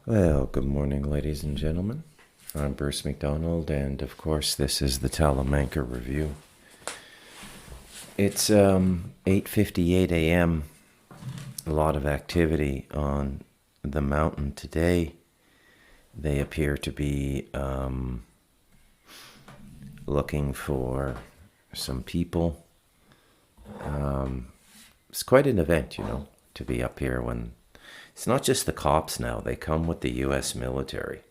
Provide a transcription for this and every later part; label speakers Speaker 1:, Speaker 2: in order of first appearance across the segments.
Speaker 1: Well, good morning, ladies and gentlemen. I'm Bruce McDonald, and of course, this is the Talamanca Review. It's 8:58 a.m. A lot of activity on the mountain today. They appear to be looking for some people. It's quite an event, to be up here when it's not just the cops now. They come with the U.S. military.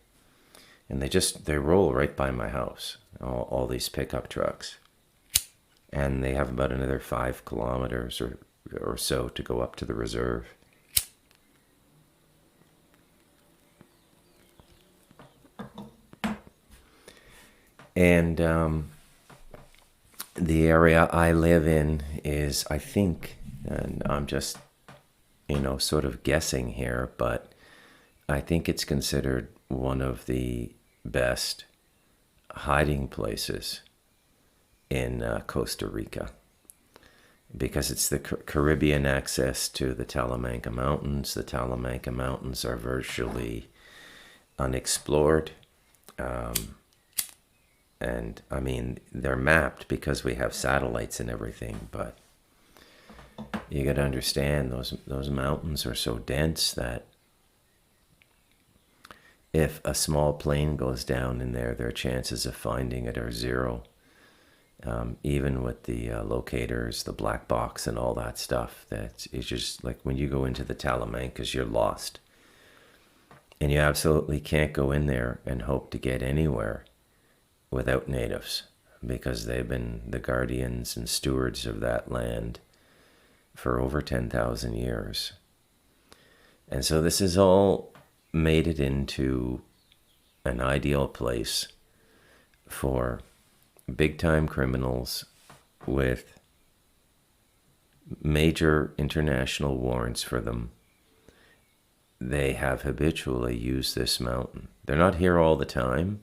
Speaker 1: And they roll right by my house, all these pickup trucks. And they have about another 5 kilometers or so to go up to the reserve. And the area I live in is, I think, and I'm just, sort of guessing here, but I think it's considered one of the best hiding places in Costa Rica, because it's the Caribbean access to the Talamanca Mountains. The Talamanca Mountains are virtually unexplored. And I mean, they're mapped because we have satellites and everything, but you got to understand those mountains are so dense that if a small plane goes down in there, their chances of finding it are zero. Even with the locators, the black box, and all that stuff, that is just like when you go into the Talamancas, you're lost. And you absolutely can't go in there and hope to get anywhere without natives, because they've been the guardians and stewards of that land for over 10,000 years. And so this has all made it into an ideal place for big-time criminals with major international warrants for them. They have habitually used this mountain. They're not here all the time,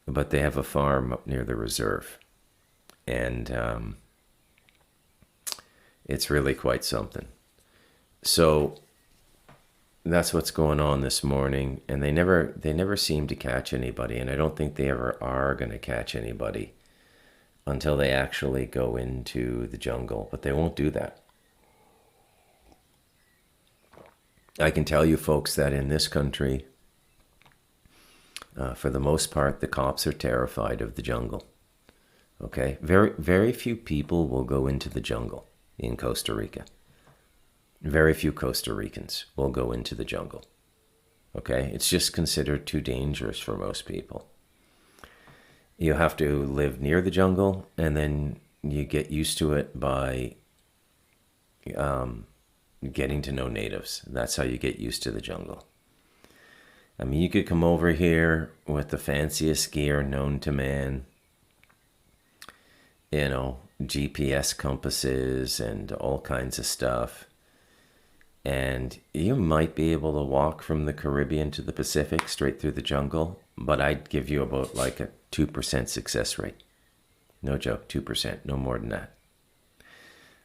Speaker 1: but they have a farm up near the reserve. And it's really quite something. So that's what's going on this morning, and they never seem to catch anybody, and I don't think they ever are going to catch anybody until they actually go into the jungle, but they won't do that. I can tell you folks that in this country, for the most part, the cops are terrified of the jungle. Okay, very few people will go into the jungle in Costa Rica. Very few Costa Ricans will go into the jungle. Okay, it's just considered too dangerous for most people. You have to live near the jungle, and then you get used to it by getting to know natives. That's how you get used to the jungle. I mean, you could come over here with the fanciest gear known to man, GPS compasses and all kinds of stuff. And you might be able to walk from the Caribbean to the Pacific straight through the jungle, but I'd give you about like a 2% success rate. No joke, 2%, no more than that.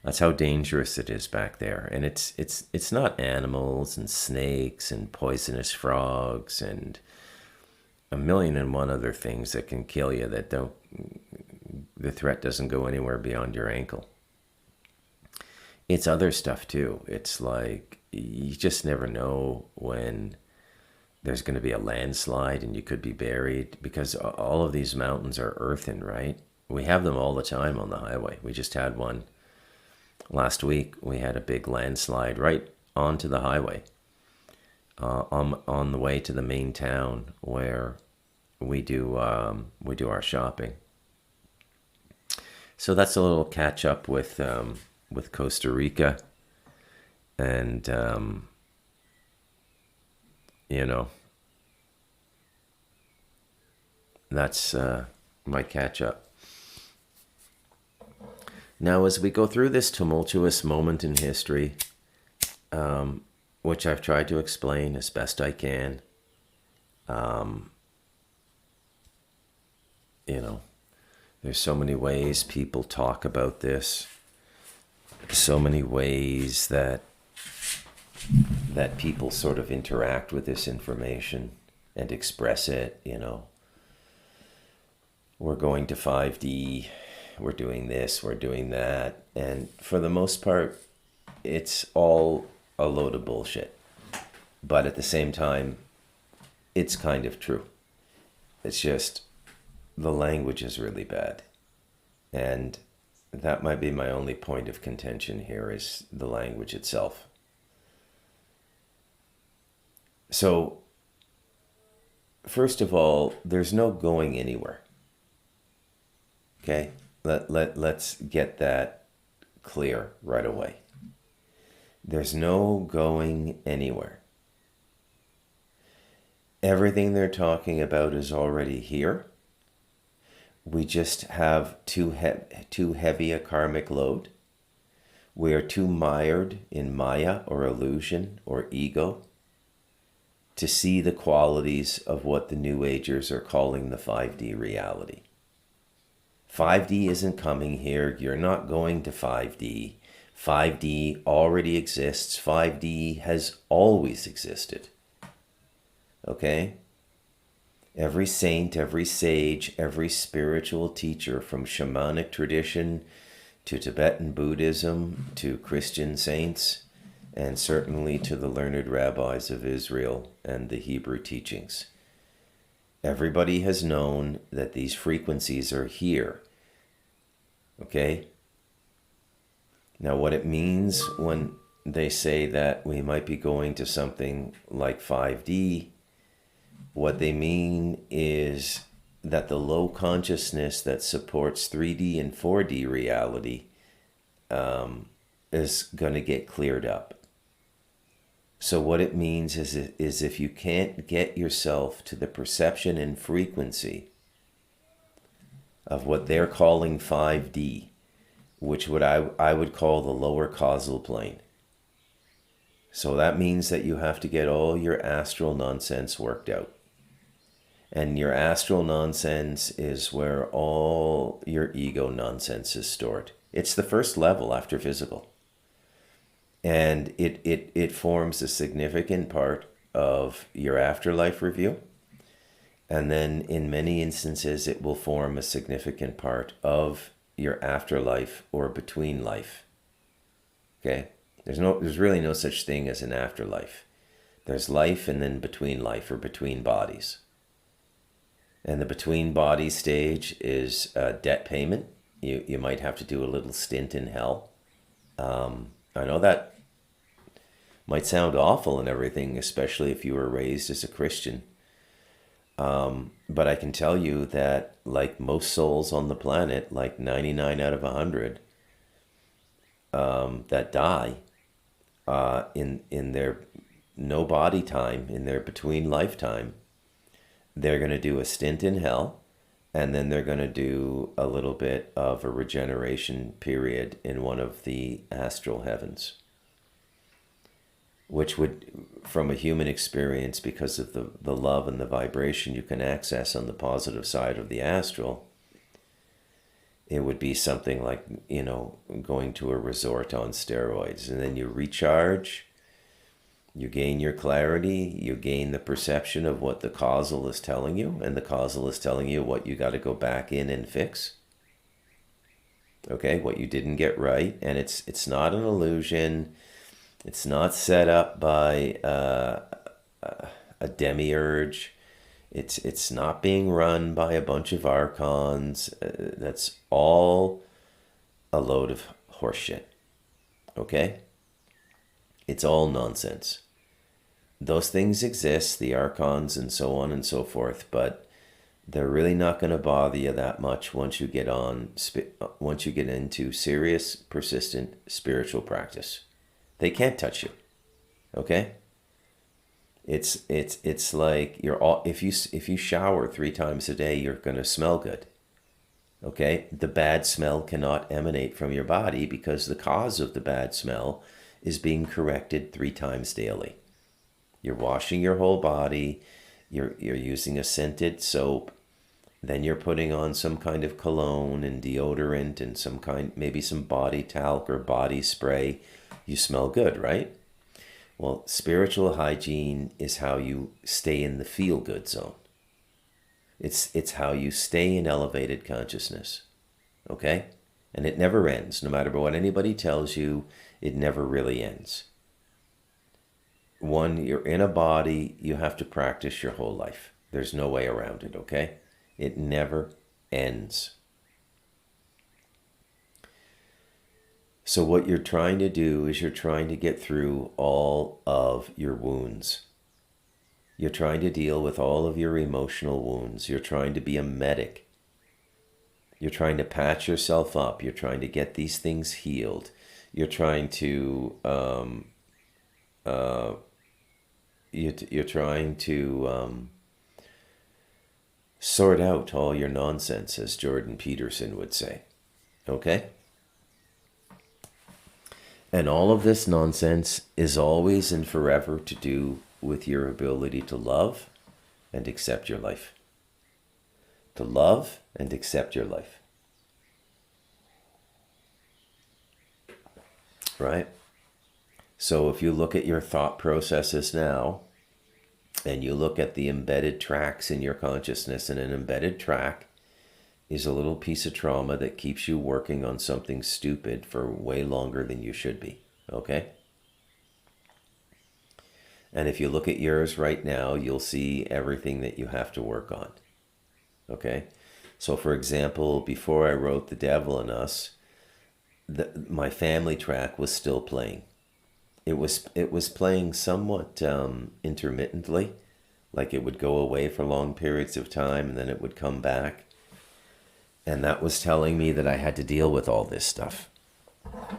Speaker 1: That's how dangerous it is back there. And it's not animals and snakes and poisonous frogs and a million and one other things that can kill you, that don't, the threat doesn't go anywhere beyond your ankle. It's other stuff too. It's like, you just never know when there's going to be a landslide and you could be buried, because all of these mountains are earthen, right? We have them all the time on the highway. We just had one last week. We had a big landslide right onto the highway, on the way to the main town where we do our shopping. So that's a little catch up with Costa Rica, and that's my catch up. Now, as we go through this tumultuous moment in history, which I've tried to explain as best I can, there's so many ways people talk about this, so many ways that that people sort of interact with this information and express it, we're going to 5D, we're doing this, we're doing that. And for the most part, it's all a load of bullshit. But at the same time, it's kind of true. It's just the language is really bad. And that might be my only point of contention here, is the language itself. So, first of all, there's no going anywhere. Okay? Let's get that clear right away. There's no going anywhere. Everything they're talking about is already here. We just have too heavy a karmic load. We are too mired in Maya or illusion or ego to see the qualities of what the New Agers are calling the 5D reality. 5D isn't coming here. You're not going to 5D. 5D already exists. 5D has always existed. Okay? Every saint, every sage, every spiritual teacher, from shamanic tradition to Tibetan Buddhism to Christian saints, and certainly to the learned rabbis of Israel and the Hebrew teachings. Everybody has known that these frequencies are here. Okay? Now, what it means when they say that we might be going to something like 5D, what they mean is that the low consciousness that supports 3D and 4D reality is going to get cleared up. So what it means is if you can't get yourself to the perception and frequency of what they're calling 5D, which I would call the lower causal plane. So that means that you have to get all your astral nonsense worked out. And your astral nonsense is where all your ego nonsense is stored. It's the first level after physical. And it forms a significant part of your afterlife review. And then in many instances, it will form a significant part of your afterlife or between life. Okay? There's really no such thing as an afterlife. There's life and then between life, or between bodies. And the between body stage is debt payment. You might have to do a little stint in hell. I know that might sound awful and everything, especially if you were raised as a Christian. But I can tell you that, like most souls on the planet, like 99 out of 100 that die in their no body time, in their between lifetime, they're going to do a stint in hell, and then they're going to do a little bit of a regeneration period in one of the astral heavens, which would, from a human experience, because of the love and the vibration you can access on the positive side of the astral, it would be something like, going to a resort on steroids. And then you recharge, you gain your clarity, you gain the perception of what the causal is telling you, and the causal is telling you what you got to go back in and fix. Okay, what you didn't get right. And it's not an illusion. It's not set up by a demiurge. It's not being run by a bunch of archons. That's all a load of horseshit. Okay? It's all nonsense. Those things exist, the archons and so on and so forth, but they're really not going to bother you that much once you get into serious, persistent spiritual practice. They can't touch you. Okay? It's like if you shower 3 times a day, you're going to smell good. Okay? The bad smell cannot emanate from your body because the cause of the bad smell is being corrected 3 times daily. You're washing your whole body, you're using a scented soap, then you're putting on some kind of cologne and deodorant and maybe some body talc or body spray. You smell good, right? Well, spiritual hygiene is how you stay in the feel-good zone. It's how you stay in elevated consciousness. Okay? And it never ends. No matter what anybody tells you, it never really ends. One, you're in a body, you have to practice your whole life. There's no way around it, okay? It never ends. So what you're trying to do is you're trying to get through all of your wounds. You're trying to deal with all of your emotional wounds. You're trying to be a medic. You're trying to patch yourself up. You're trying to get these things healed. You're trying to sort out all your nonsense, as Jordan Peterson would say. Okay? And all of this nonsense is always and forever to do with your ability to love and accept your life. To love and accept your life. Right? So if you look at your thought processes now, and you look at the embedded tracks in your consciousness, and an embedded track is a little piece of trauma that keeps you working on something stupid for way longer than you should be. Okay? And if you look at yours right now, you'll see everything that you have to work on. Okay? So for example, before I wrote The Devil in Us, my family track was still playing. It was playing somewhat intermittently, like it would go away for long periods of time and then it would come back. And that was telling me that I had to deal with all this stuff.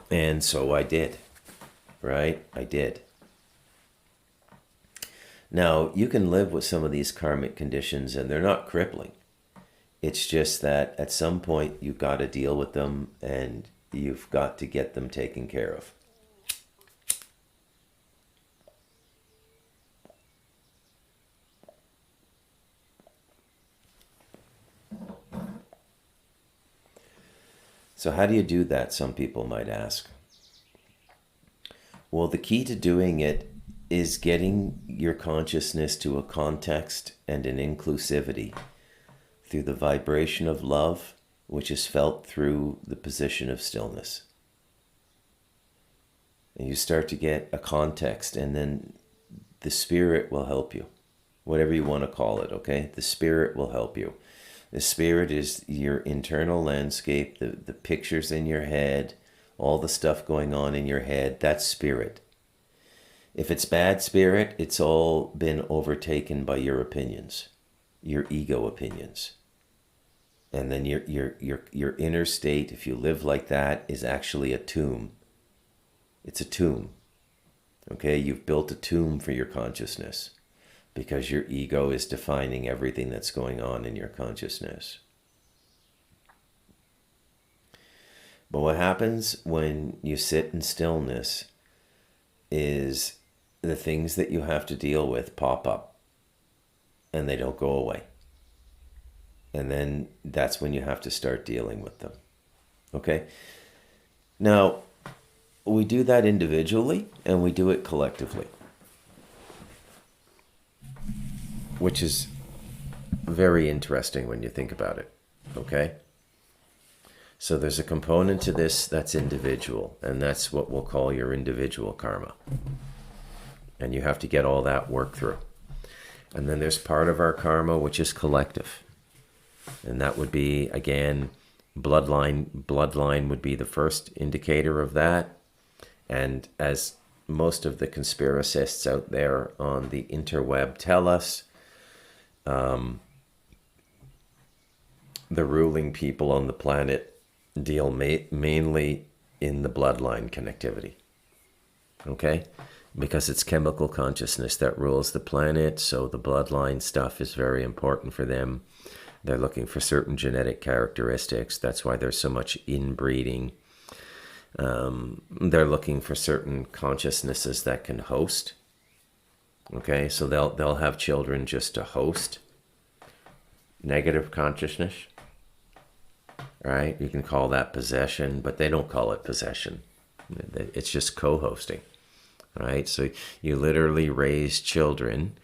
Speaker 1: And so I did, right? I did. Now, you can live with some of these karmic conditions and they're not crippling. It's just that at some point you've got to deal with them and you've got to get them taken care of. So how do you do that, some people might ask? Well, the key to doing it is getting your consciousness to a context and an inclusivity through the vibration of love, which is felt through the position of stillness. And you start to get a context, and then the spirit will help you. Whatever you want to call it, okay? The spirit will help you. The spirit is your internal landscape, the pictures in your head, all the stuff going on in your head. That's spirit. If it's bad spirit, it's all been overtaken by your opinions, your ego opinions. And then your inner state, if you live like that, is actually a tomb. It's a tomb. Okay, you've built a tomb for your consciousness because your ego is defining everything that's going on in your consciousness. But what happens when you sit in stillness is the things that you have to deal with pop up and they don't go away. And then that's when you have to start dealing with them. Okay? Now, we do that individually and we do it collectively, which is very interesting when you think about it. Okay? So there's a component to this that's individual, and that's what we'll call your individual karma. And you have to get all that work through. And then there's part of our karma which is collective. And that would be, again, bloodline. Bloodline would be the first indicator of that. And as most of the conspiracists out there on the interweb tell us, the ruling people on the planet deal mainly in the bloodline connectivity. Okay? Because it's chemical consciousness that rules the planet, so the bloodline stuff is very important for them. They're looking for certain genetic characteristics. That's why there's so much inbreeding. They're looking for certain consciousnesses that can host. Okay, so they'll have children just to host negative consciousness. Right? You can call that possession, but they don't call it possession. It's just co-hosting. right? So you literally raise children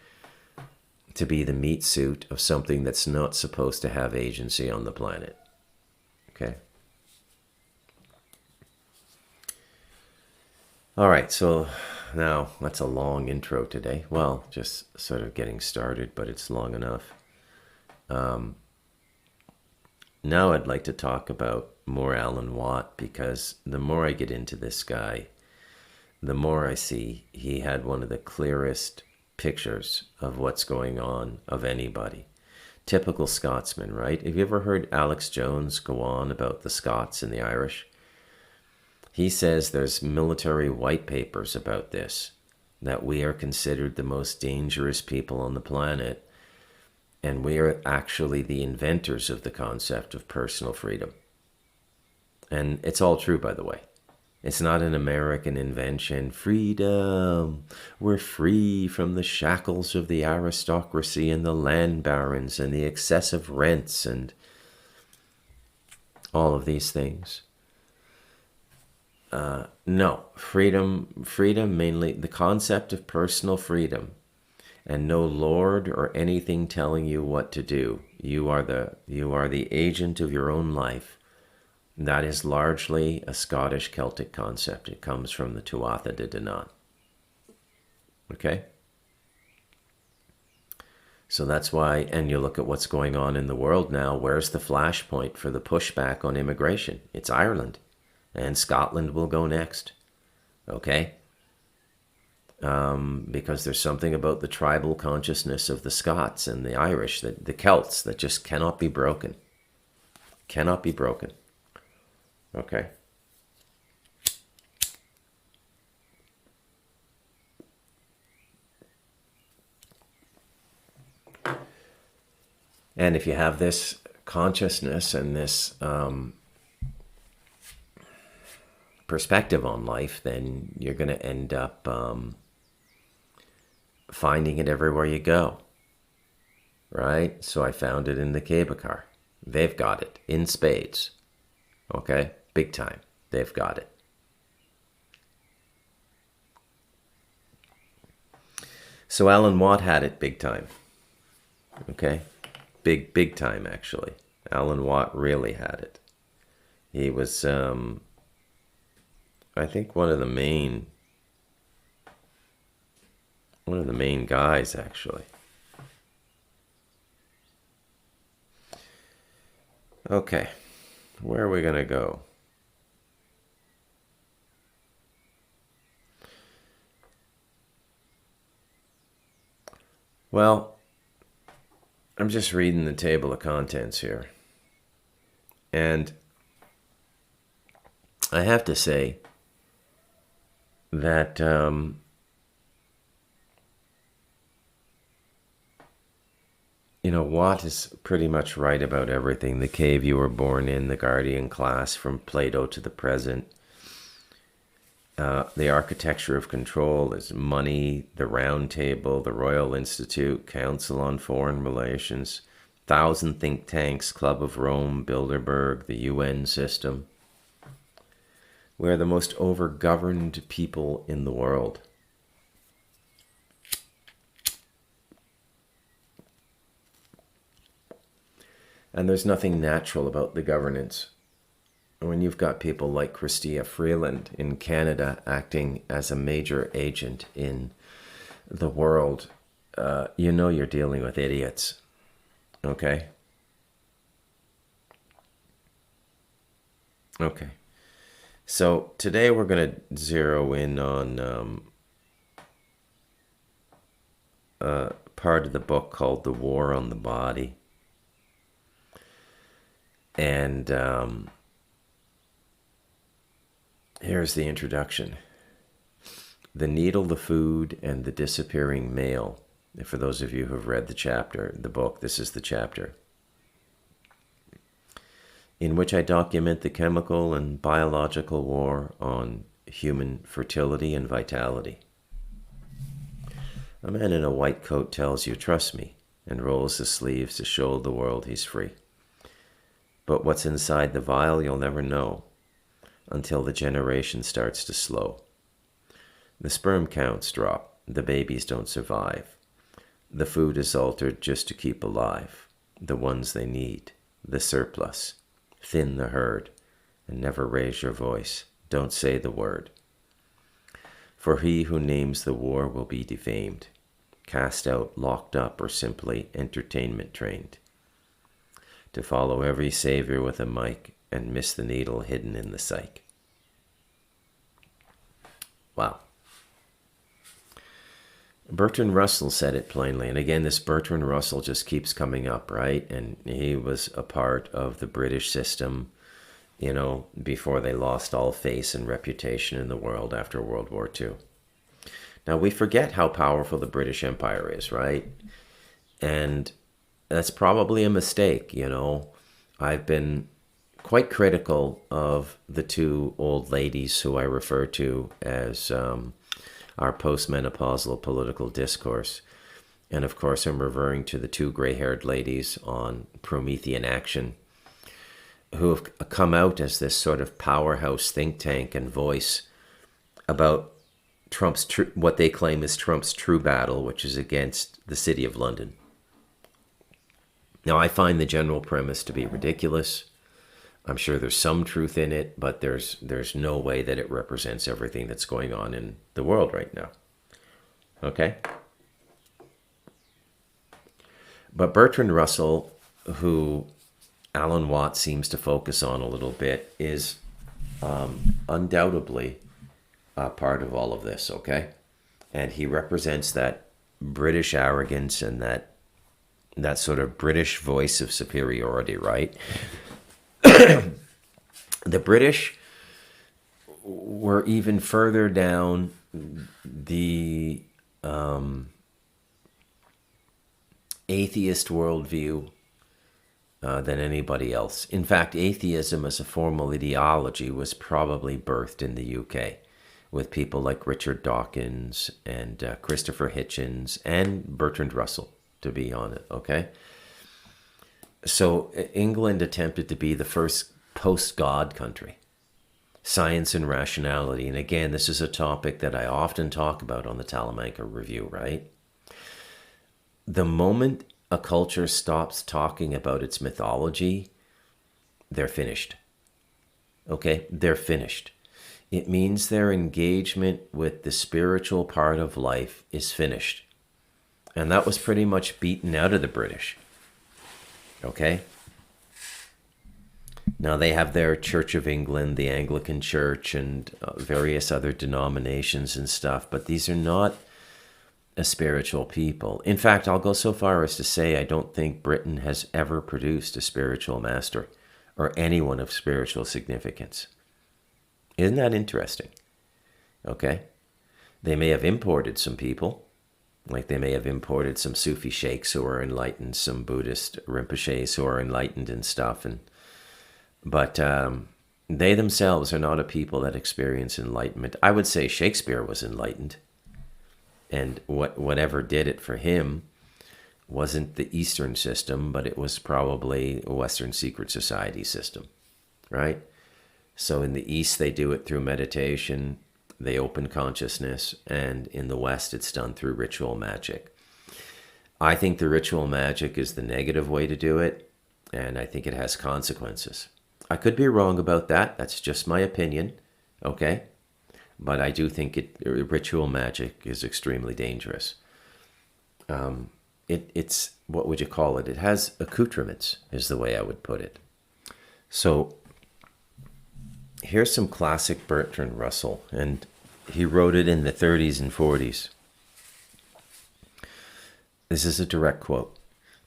Speaker 1: to be the meat suit of something that's not supposed to have agency on the planet. Okay? All right, so now that's a long intro today. Well, just sort of getting started, but it's long enough. Now I'd like to talk about more Alan Watt, because the more I get into this guy, the more I see he had one of the clearest pictures of what's going on of anybody. Typical Scotsman, right? Have you ever heard Alex Jones go on about the Scots and the Irish? He says there's military white papers about this, that we are considered the most dangerous people on the planet, and we are actually the inventors of the concept of personal freedom. And it's all true, by the way. It's not an American invention. Freedom. We're free from the shackles of the aristocracy and the land barons and the excessive rents and all of these things. No, freedom mainly, the concept of personal freedom, and no lord or anything telling you what to do. You are the agent of your own life. That is largely a Scottish Celtic concept. It comes from the Tuatha De Danann. Okay? So that's why, and you look at what's going on in the world now, where's the flashpoint for the pushback on immigration? It's Ireland. And Scotland will go next. Okay? Because there's something about the tribal consciousness of the Scots and the Irish, the Celts, that just cannot be broken. Cannot be broken. Okay. And if you have this consciousness and this perspective on life, then you're going to end up finding it everywhere you go. Right? So I found it in the cable car. They've got it in spades. Okay? Big time. They've got it. So Alan Watt had it big time. Okay? Big time, actually. Alan Watt really had it. He was, I think, one of the main guys, actually. Okay. Where are we going to go? Well, I'm just reading the table of contents here. And I have to say that Watt is pretty much right about everything. The cave you were born in, the Guardian class, from Plato to the present. The architecture of control is money, the Round Table, the Royal Institute, Council on Foreign Relations, 1,000 think tanks, Club of Rome, Bilderberg, the UN system. We're the most overgoverned people in the world. And there's nothing natural about the governance. When you've got people like Chrystia Freeland in Canada acting as a major agent in the world, you're dealing with idiots. Okay? Okay. So today we're going to zero in on part of the book called The War on the Body. And here's the introduction. The Needle, the Food, and the Disappearing Male. For those of you who have read the book, this is the chapter, in which I document the chemical and biological war on human fertility and vitality. A man in a white coat tells you, trust me, and rolls his sleeves to show the world he's free. But what's inside the vial you'll never know until the generation starts to slow. The sperm counts drop. The babies don't survive. The food is altered just to keep alive the ones they need, the surplus. Thin the herd, and never raise your voice. Don't say the word. For he who names the war will be defamed, cast out, locked up, or simply entertainment trained. To follow every savior with a mic and miss the needle hidden in the psyche. Wow. Bertrand Russell said it plainly. And again, this Bertrand Russell just keeps coming up, right? And he was a part of the British system, you know, before they lost all face and reputation in the world after World War II. Now, we forget how powerful the British Empire is, right? And that's probably a mistake, you know. I've been quite critical of the two old ladies who I refer to as our postmenopausal political discourse. And of course, I'm referring to the two gray-haired ladies on Promethean Action who have come out as this sort of powerhouse think tank and voice about Trump's what they claim is Trump's true battle, which is against the City of London. Now, I find the general premise to be ridiculous. I'm sure there's some truth in it, but there's no way that it represents everything that's going on in the world right now. Okay? But Bertrand Russell, who Alan Watts seems to focus on a little bit, is undoubtedly part of all of this, okay? And he represents that British arrogance and that sort of British voice of superiority, right? The British were even further down the atheist worldview than anybody else. In fact, atheism as a formal ideology was probably birthed in the UK with people like Richard Dawkins and Christopher Hitchens and Bertrand Russell, to be on it, okay? So England attempted to be the first post-God country. Science and rationality. And again, this is a topic that I often talk about on the Talamanca Review, right? The moment a culture stops talking about its mythology, they're finished. Okay? They're finished. It means their engagement with the spiritual part of life is finished. And that was pretty much beaten out of the British. Okay? Now they have their Church of England, the Anglican Church, and various other denominations and stuff, but these are not a spiritual people. In fact, I'll go so far as to say I don't think Britain has ever produced a spiritual master or anyone of spiritual significance. Isn't that interesting? Okay? They may have imported some people, like they may have imported some Sufi sheikhs who are enlightened, some Buddhist Rinpoches who are enlightened and stuff, but they themselves are not a people that experience enlightenment. I would say Shakespeare was enlightened, and whatever did it for him wasn't the Eastern system, but it was probably a Western secret society system, right? So in the East, they do it through meditation, they open consciousness, and in the West, it's done through ritual magic. I think the ritual magic is the negative way to do it, and I think it has consequences. I could be wrong about that. That's just my opinion, okay? But I do think ritual magic is extremely dangerous. It's, what would you call it? It has accoutrements, is the way I would put it. So here's some classic Bertrand Russell, and he wrote it in the 30s and 40s. This is a direct quote.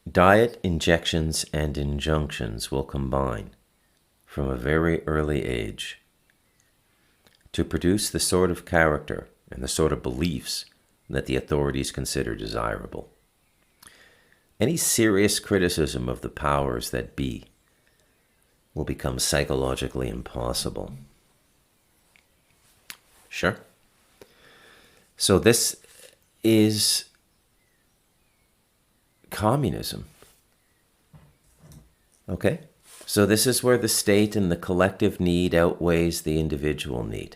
Speaker 1: Diet, injections, and injunctions will combine from a very early age to produce the sort of character and the sort of beliefs that the authorities consider desirable. Any serious criticism of the powers that be will become psychologically impossible. Sure. So this is communism. Okay? So this is where the state and the collective need outweighs the individual need.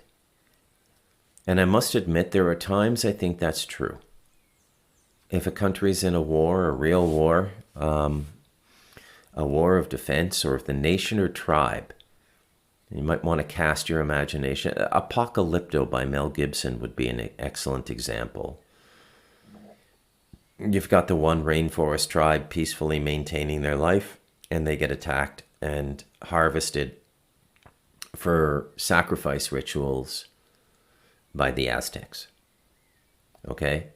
Speaker 1: And I must admit, there are times I think that's true. If a country's in a war, a real war, a war of defense, or if the nation or tribe, you might want to cast your imagination. Apocalypto by Mel Gibson would be an excellent example. You've got the one rainforest tribe peacefully maintaining their life, and they get attacked and harvested for sacrifice rituals by the Aztecs. Okay?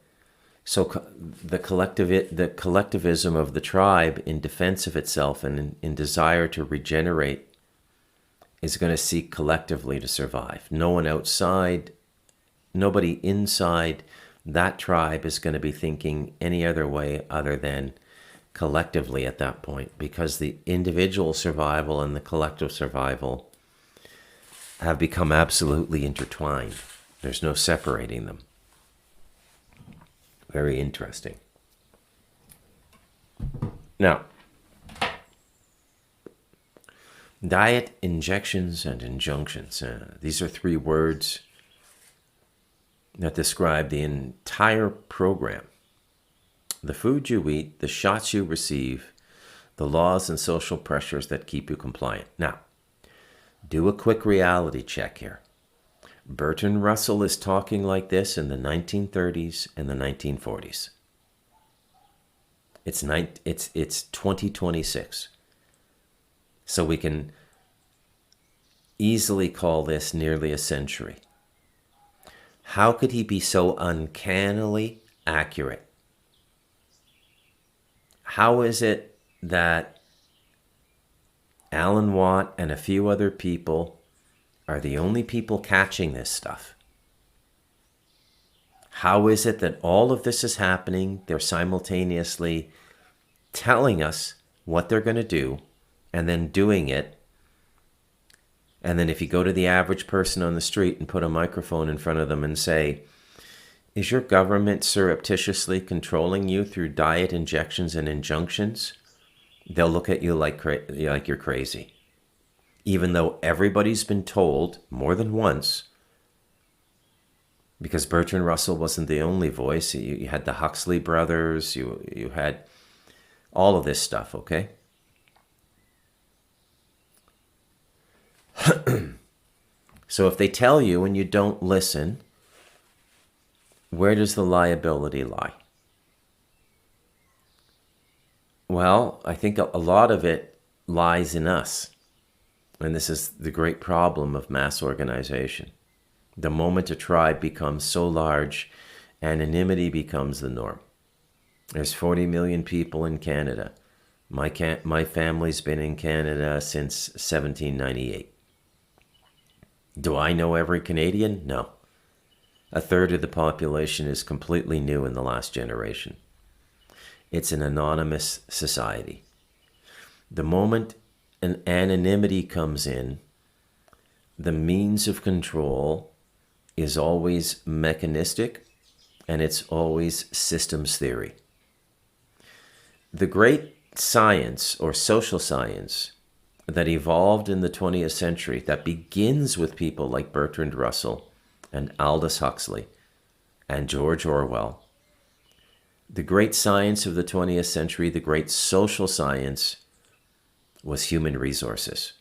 Speaker 1: So the collectivism of the tribe in defense of itself and in desire to regenerate is going to seek collectively to survive. No one outside, nobody inside that tribe is going to be thinking any other way other than collectively at that point, because the individual survival and the collective survival have become absolutely intertwined. There's no separating them. Very interesting. Now, diet, injections, and injunctions. These are three words that describe the entire program. The food you eat, the shots you receive, the laws and social pressures that keep you compliant. Now, do a quick reality check here. Bertrand Russell is talking like this in the 1930s and the 1940s. It's 2026. So we can easily call this nearly a century. How could he be so uncannily accurate? How is it that Alan Watt and a few other people are the only people catching this stuff? How is it that all of this is happening? They're simultaneously telling us what they're going to do and then doing it. And then if you go to the average person on the street and put a microphone in front of them and say, is your government surreptitiously controlling you through diet, injections, and injunctions? They'll look at you like you're crazy. Even though everybody's been told more than once, because Bertrand Russell wasn't the only voice. You had the Huxley brothers, you had all of this stuff, okay? So if they tell you and you don't listen, where does the liability lie? Well, I think a lot of it lies in us. And this is the great problem of mass organization. The moment a tribe becomes so large, anonymity becomes the norm. There's 40 million people in Canada. My family's been in Canada since 1798. Do I know every Canadian? No. A third of the population is completely new in the last generation. It's an anonymous society. The moment an anonymity comes in, the means of control is always mechanistic, and it's always systems theory. The great science or social science that evolved in the 20th century, that begins with people like Bertrand Russell and Aldous Huxley and George Orwell, the great science of the 20th century, the great social science, was human resources.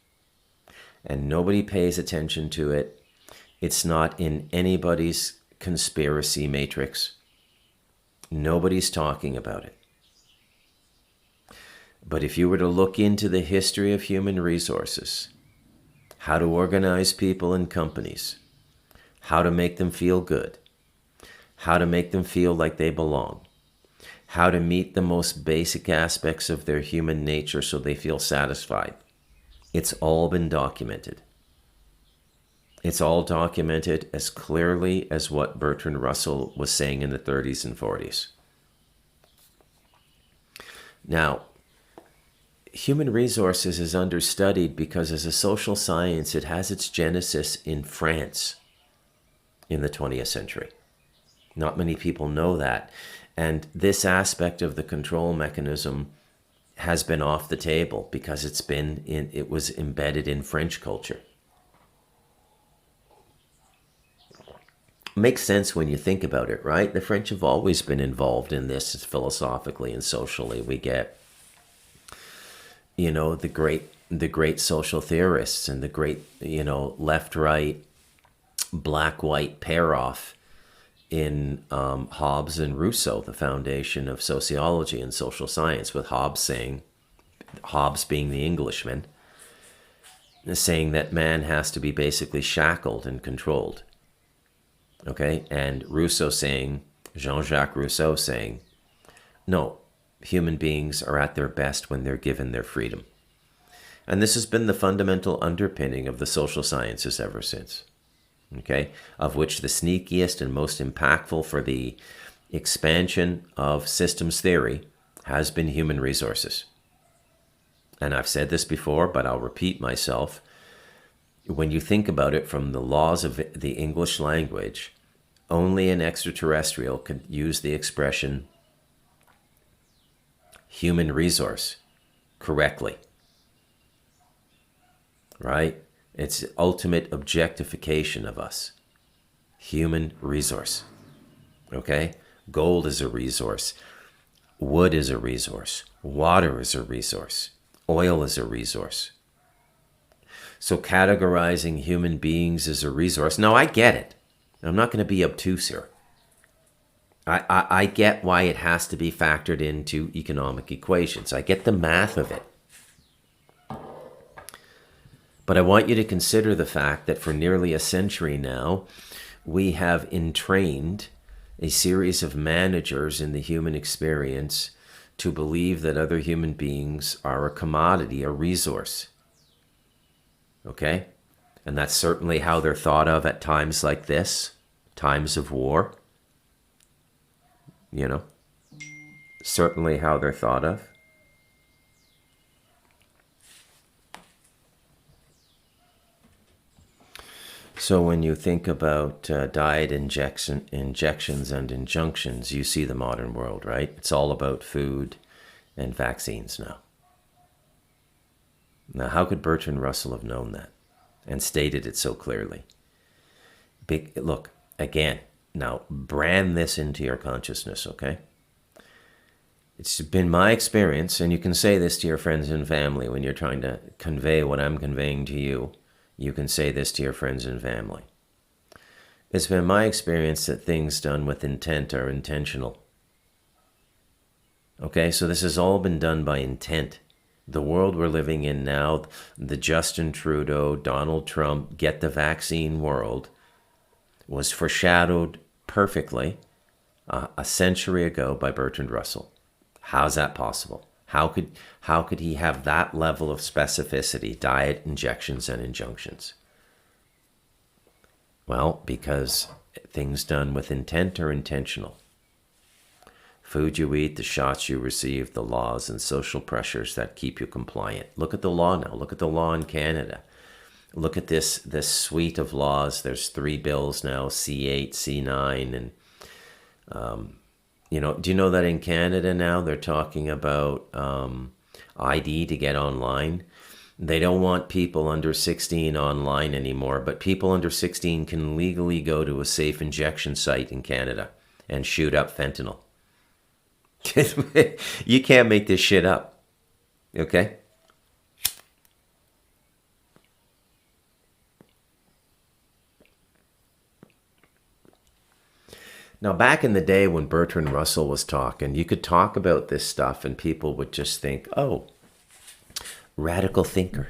Speaker 1: And nobody pays attention to it. It's not in anybody's conspiracy matrix. Nobody's talking about it. But if you were to look into the history of human resources, how to organize people and companies, how to make them feel good, how to make them feel like they belong, how to meet the most basic aspects of their human nature so they feel satisfied, it's all been documented. It's all documented as clearly as what Bertrand Russell was saying in the 30s and 40s. Now, human resources is understudied because as a social science, it has its genesis in France in the 20th century. Not many people know that. And this aspect of the control mechanism has been off the table because it was embedded in French culture. Makes sense when you think about it, right? The French have always been involved in this philosophically and socially. We get, the great social theorists and the great, left right, black white pair off in Hobbes and Rousseau, the foundation of sociology and social science, with Hobbes being the Englishman, saying that man has to be basically shackled and controlled. Okay? And Jean-Jacques Rousseau saying, no, human beings are at their best when they're given their freedom. And this has been the fundamental underpinning of the social sciences ever since. Okay? Of which the sneakiest and most impactful for the expansion of systems theory has been human resources. And I've said this before, but I'll repeat myself. When you think about it from the laws of the English language, only an extraterrestrial could use the expression human resource correctly. Right? It's ultimate objectification of us. Human resource. Okay? Gold is a resource. Wood is a resource. Water is a resource. Oil is a resource. So categorizing human beings as a resource, now I get it. I'm not going to be obtuse here. I get why it has to be factored into economic equations. I get the math of it. But I want you to consider the fact that for nearly a century now, we have entrained a series of managers in the human experience to believe that other human beings are a commodity, a resource. Okay? And that's certainly how they're thought of at times like this, times of war. Certainly how they're thought of. So when you think about diet injections and injunctions, you see the modern world, right? It's all about food and vaccines now. Now, how could Bertrand Russell have known that and stated it so clearly? Look, again, now brand this into your consciousness, okay? It's been my experience, and you can say this to your friends and family when you're trying to convey what I'm conveying to you. You can say this to your friends and family. It's been my experience that things done with intent are intentional. Okay, so this has all been done by intent. The world we're living in now, the Justin Trudeau, Donald Trump, get the vaccine world, was foreshadowed perfectly a century ago by Bertrand Russell. How's that possible? How could he have that level of specificity, diet, injections, and injunctions? Well, because things done with intent are intentional. Food you eat, the shots you receive, the laws and social pressures that keep you compliant. Look at the law now. Look at the law in Canada. Look at this suite of laws. There's 3 bills now, C8, C9, and do you know that in Canada now they're talking about ID to get online? They don't want people under 16 online anymore, but people under 16 can legally go to a safe injection site in Canada and shoot up fentanyl. You can't make this shit up, okay? Now, back in the day when Bertrand Russell was talking, you could talk about this stuff and people would just think, oh, radical thinker,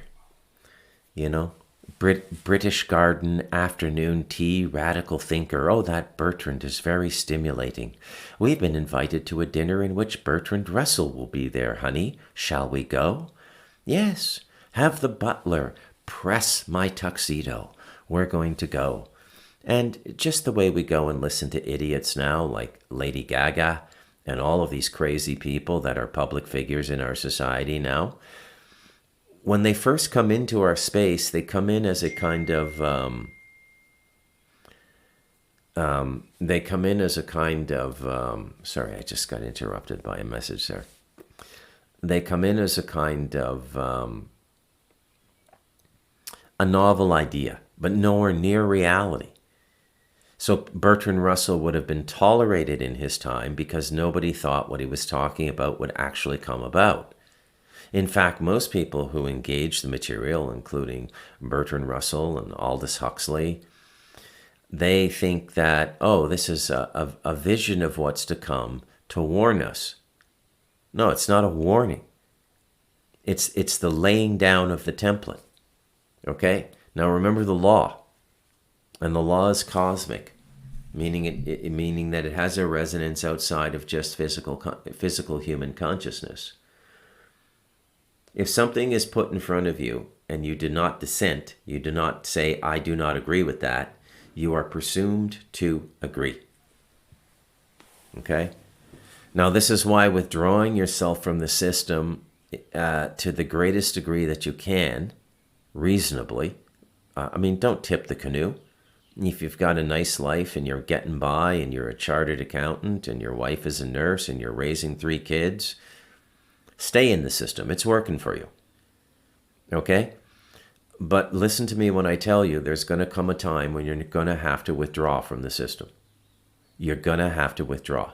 Speaker 1: British Garden afternoon tea, radical thinker. Oh, that Bertrand is very stimulating. We've been invited to a dinner in which Bertrand Russell will be there, honey. Shall we go? Yes, have the butler press my tuxedo. We're going to go. And just the way we go and listen to idiots now, like Lady Gaga and all of these crazy people that are public figures in our society now, when they first come into our space, they come in as a kind of, sorry, I just got interrupted by a message there. They come in as a kind of a novel idea, but nowhere near reality. So Bertrand Russell would have been tolerated in his time because nobody thought what he was talking about would actually come about. In fact, most people who engage the material, including Bertrand Russell and Aldous Huxley, they think that, oh, this is a vision of what's to come to warn us. No, it's not a warning. It's the laying down of the template. Okay? Now remember the law. And the law is cosmic, meaning that it has a resonance outside of just physical human consciousness. If something is put in front of you and you do not dissent, you do not say, I do not agree with that, you are presumed to agree. Okay? Now, this is why withdrawing yourself from the system to the greatest degree that you can, reasonably, don't tip the canoe. If you've got a nice life and you're getting by and you're a chartered accountant and your wife is a nurse and you're raising 3 kids, stay in the system. It's working for you. Okay? But listen to me when I tell you there's going to come a time when you're going to have to withdraw from the system. You're going to have to withdraw.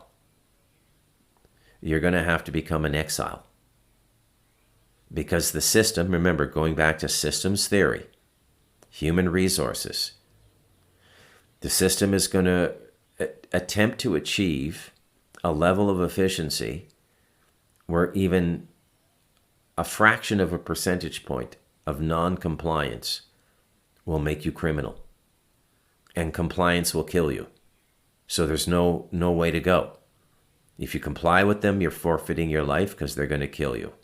Speaker 1: You're going to have to become an exile. Because the system, remember, going back to systems theory, human resources, the system is going to attempt to achieve a level of efficiency where even a fraction of a percentage point of non-compliance will make you criminal. And compliance will kill you. So there's no way to go. If you comply with them, you're forfeiting your life because they're going to kill you.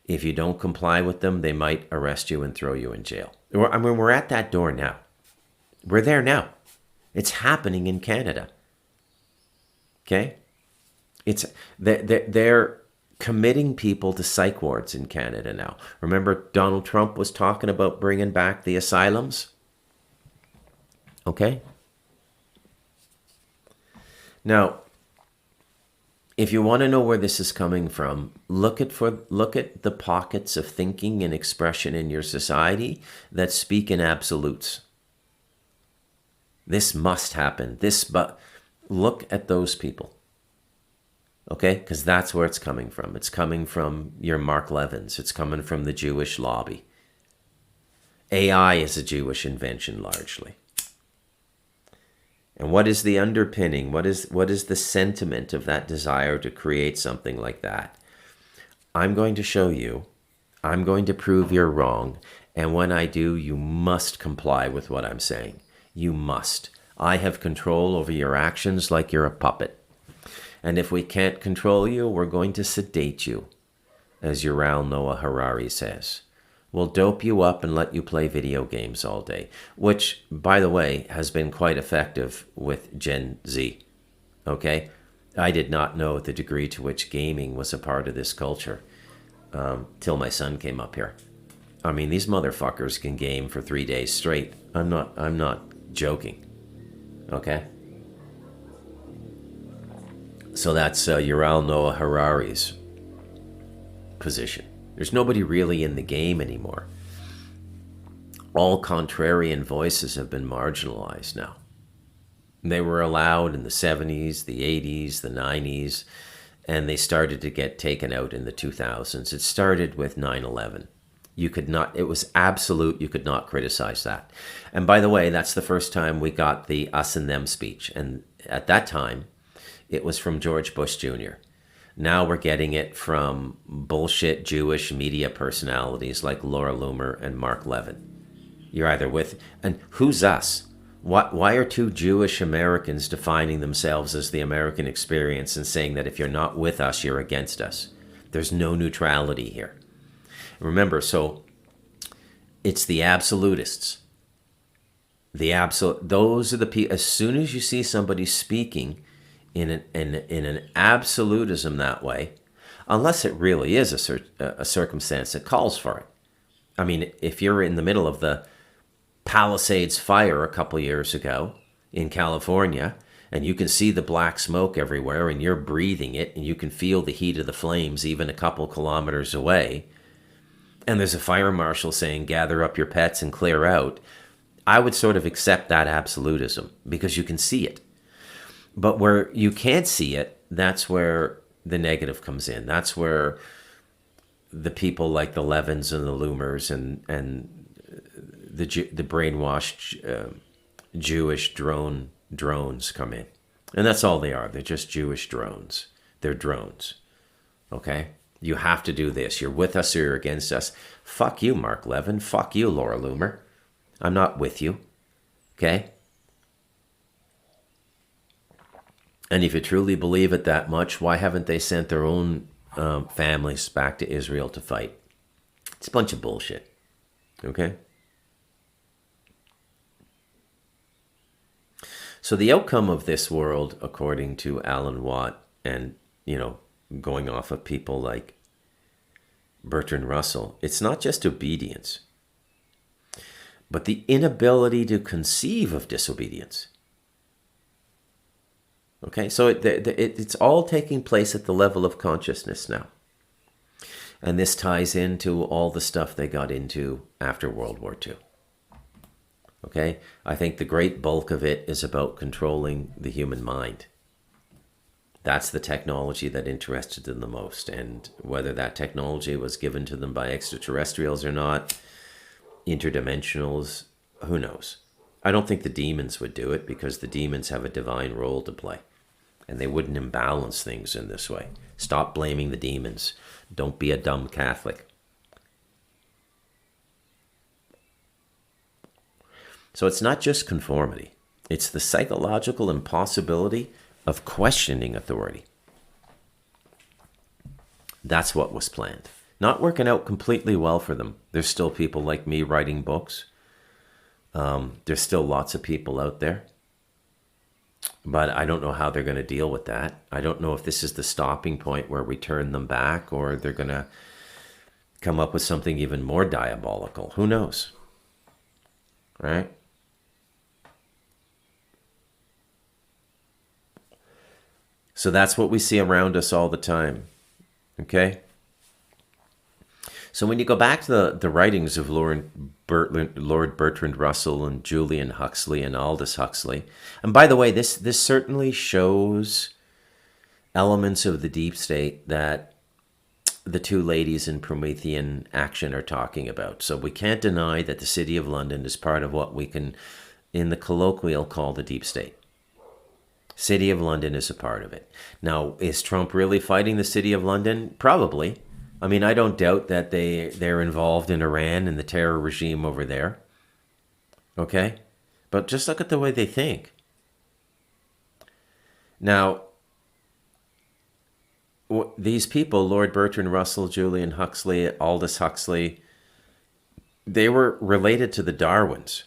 Speaker 1: If you don't comply with them, they might arrest you and throw you in jail. We're at that door now. We're there now. It's happening in Canada. Okay? They're committing people to psych wards in Canada now. Remember, Donald Trump was talking about bringing back the asylums? Okay? Now, if you want to know where this is coming from, look at the pockets of thinking and expression in your society that speak in absolutes. This must happen. But look at those people. Okay? Because that's where it's coming from. It's coming from your Mark Levins. It's coming from the Jewish lobby. AI is a Jewish invention largely. And what is the underpinning? What is the sentiment of that desire to create something like that? I'm going to show you. I'm going to prove you're wrong. And when I do, you must comply with what I'm saying. You must. I have control over your actions like you're a puppet. And if we can't control you, we're going to sedate you, as Yuval Noah Harari says. We'll dope you up and let you play video games all day, which, by the way, has been quite effective with Gen Z. Okay? I did not know the degree to which gaming was a part of this culture till my son came up here. I mean, these motherfuckers can game for 3 days straight. I'm not joking. Okay? So that's Yuval Noah Harari's position. There's nobody really in the game anymore. All contrarian voices have been marginalized now. They were allowed in the 70s, the 80s, the 90s, and they started to get taken out in the 2000s. It started with 9/11. It was absolute, you could not criticize that. And by the way, that's the first time we got the us and them speech. And at that time, it was from George Bush Jr. Now we're getting it from bullshit Jewish media personalities like Laura Loomer and Mark Levin. You're either with, and who's us? Why are 2 Jewish Americans defining themselves as the American experience and saying that if you're not with us, you're against us? There's no neutrality here. Remember, so it's the absolutists. Those are the people, as soon as you see somebody speaking in an absolutism that way, unless it really is a circumstance that calls for it. I mean, if you're in the middle of the Palisades fire a couple years ago in California, and you can see the black smoke everywhere, and you're breathing it, and you can feel the heat of the flames even a couple kilometers away, and there's a fire marshal saying, gather up your pets and clear out, I would sort of accept that absolutism because you can see it. But where you can't see it, that's where the negative comes in. That's where the people like the Levins and the Loomers and the brainwashed Jewish drones come in. And that's all they are. They're just Jewish drones. They're drones. Okay? You have to do this. You're with us or you're against us. Fuck you, Mark Levin. Fuck you, Laura Loomer. I'm not with you. Okay? And if you truly believe it that much, why haven't they sent their own families back to Israel to fight? It's a bunch of bullshit. Okay? So the outcome of this world, according to Alan Watt, and, going off of people like Bertrand Russell, it's not just obedience, but the inability to conceive of disobedience. Okay, so it's all taking place at the level of consciousness now. And this ties into all the stuff they got into after World War II. Okay, I think the great bulk of it is about controlling the human mind. That's the technology that interested them the most. And whether that technology was given to them by extraterrestrials or not, interdimensionals, who knows? I don't think the demons would do it because the demons have a divine role to play. And they wouldn't imbalance things in this way. Stop blaming the demons. Don't be a dumb Catholic. So it's not just conformity. It's the psychological impossibility of questioning authority. That's what was planned. Not working out completely well for them. There's still people like me writing books. There's still lots of people out there. But I don't know how they're going to deal with that. I don't know if this is the stopping point where we turn them back or they're going to come up with something even more diabolical. Who knows? Right? So that's what we see around us all the time. Okay? So when you go back to the writings of Lord Bertrand Russell and Julian Huxley and Aldous Huxley, and by the way, this certainly shows elements of the deep state that the two ladies in Promethean Action are talking about. So we can't deny that the City of London is part of what we can, in the colloquial, call the deep state. City of London is a part of it. Now, is Trump really fighting the City of London? Probably. I mean, I don't doubt that they're involved in Iran and the terror regime over there. Okay? But just look at the way they think. Now, these people, Lord Bertrand Russell, Julian Huxley, Aldous Huxley, they were related to the Darwins.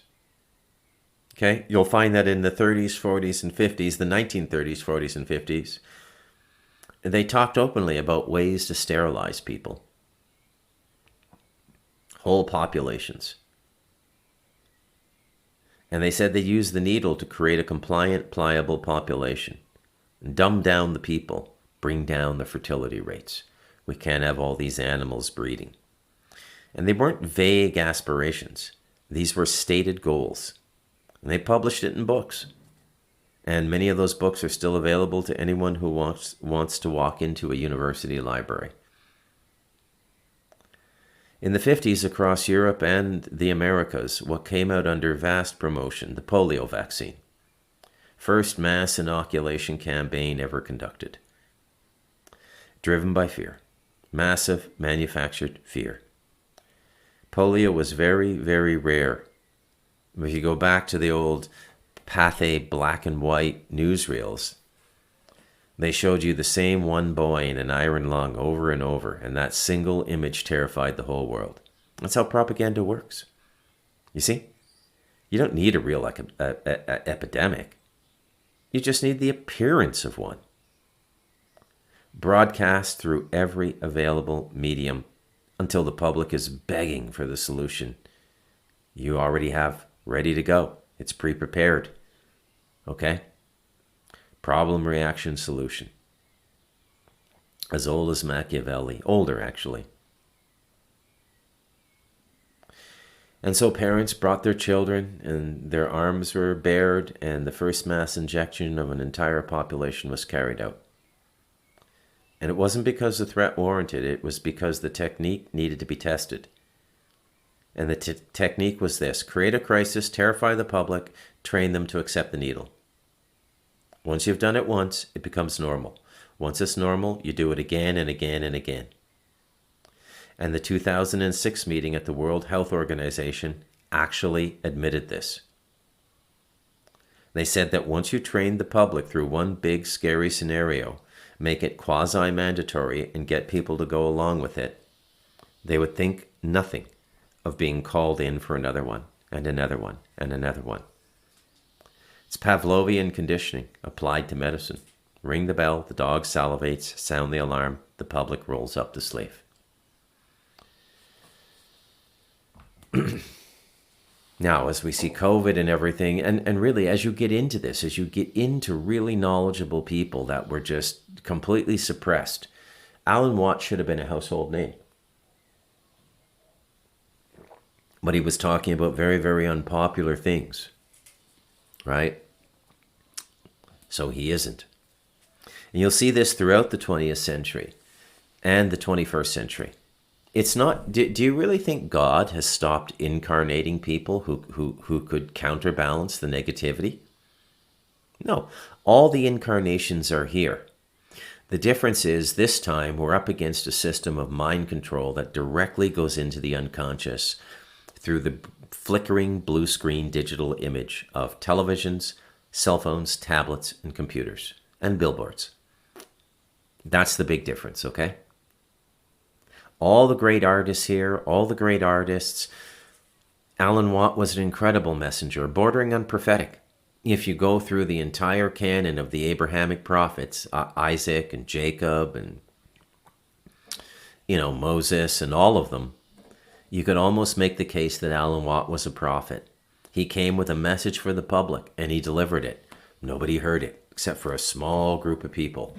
Speaker 1: Okay? You'll find that in the 30s, 40s, and 50s, the 1930s, 40s, and 50s, they talked openly about ways to sterilize people. Whole populations. And they said they used the needle to create a compliant, pliable population. Dumb down the people. Bring down the fertility rates. We can't have all these animals breeding. And they weren't vague aspirations. These were stated goals. And they published it in books. And many of those books are still available to anyone who wants to walk into a university library. In the 50s, across Europe and the Americas, what came out under vast promotion, the polio vaccine. First mass inoculation campaign ever conducted. Driven by fear. Massive manufactured fear. Polio was very, very rare. If you go back to the old Pathé black and white newsreels, they showed you the same one boy in an iron lung over and over, and that single image terrified the whole world. That's how propaganda works. You see? You don't need a real epidemic. You just need the appearance of one. Broadcast through every available medium until the public is begging for the solution you already have ready to go. It's pre-prepared. Okay? Problem, reaction, solution. As old as Machiavelli. Older, actually. And so parents brought their children, and their arms were bared, and the first mass injection of an entire population was carried out. And it wasn't because the threat warranted, it was because the technique needed to be tested. And the technique was this: create a crisis, terrify the public, train them to accept the needle. Once you've done it once, it becomes normal. Once it's normal, you do it again and again and again. And the 2006 meeting at the World Health Organization actually admitted this. They said that once you train the public through one big scary scenario, make it quasi-mandatory and get people to go along with it, they would think nothing of being called in for another one and another one and another one. It's Pavlovian conditioning applied to medicine. Ring the bell, the dog salivates, sound the alarm, the public rolls up the sleeve. Now, as we see COVID and everything, and really as you get into this, as you get into really knowledgeable people that were just completely suppressed, Alan Watts should have been a household name. But he was talking about very, very unpopular things, right? So he isn't. And you'll see this throughout the 20th century and the 21st century. It's not, do you really think God has stopped incarnating people who could counterbalance the negativity? No, all the incarnations are here. The difference is this time we're up against a system of mind control that directly goes into the unconscious through the flickering blue screen digital image of televisions, cell phones, tablets, and computers, and billboards. That's the big difference, okay? All the great artists here, all the great artists. Alan Watt was an incredible messenger, bordering on prophetic. If you go through the entire canon of the Abrahamic prophets, Isaac and Jacob and, Moses and all of them, you could almost make the case that Alan Watt was a prophet. He came with a message for the public, and he delivered it. Nobody heard it, except for a small group of people,